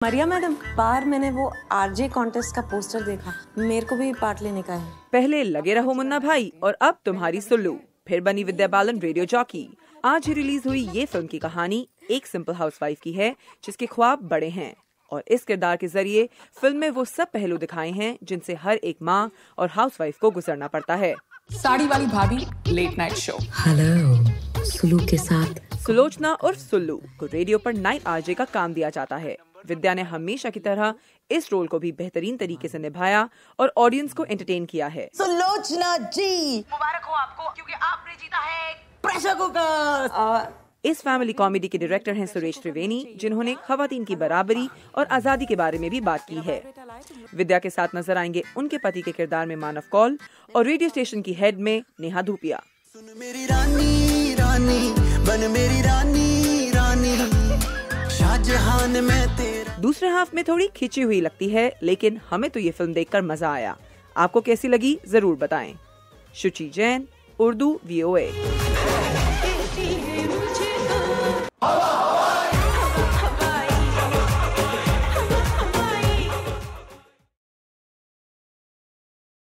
मरिया madam, बाहर मैंने वो आरजे कॉन्टेस्ट का पोस्टर देखा, मेरे को भी पार्ट लेने का है। पहले लगे रहो मुन्ना भाई और अब तुम्हारी सुल्लू, फिर बनी विद्या बालन रेडियो जॉकी। आज ही रिलीज हुई ये फिल्म की कहानी एक सिंपल हाउसवाइफ की है जिसके ख्वाब बड़े हैं और इस किरदार के जरिए फिल्म में वो सब पहलू दिखाए हैं जिनसे हर एक माँ और हाउसवाइफ को गुजरना पड़ता है। साड़ी वाली भाभी late night show. Hello, Sullu के साथ सुलोचना उर्फ सुल्लू को रेडियो पर नाइट आरजे का काम दिया जाता है। विद्या ने हमेशा की तरह इस रोल को भी बेहतरीन तरीके से निभाया और ऑडियंस को एंटरटेन किया है। सुलोचना जी, मुबारक हो आपको क्योंकि आपने जीता है प्रेशर कुकर। इस फैमिली कॉमेडी के डायरेक्टर हैं सुरेश त्रिवेणी, जिन्होंने खवातीन की बराबरी और आजादी के बारे में भी बात की है। विद्या के साथ नजर आएंगे उनके पति के किरदार में मानव कौल और रेडियो स्टेशन की हेड में नेहा धूपिया। सुन मेरी रानी रानी बन मेरी रानी रानी शाहजहान में तेरा। दूसरे हाफ में थोड़ी खिंची हुई लगती है, लेकिन हमें तो ये फिल्म देखकर मजा आया। आपको कैसी लगी जरूर बताएं। शुचि जैन, उर्दू VOA।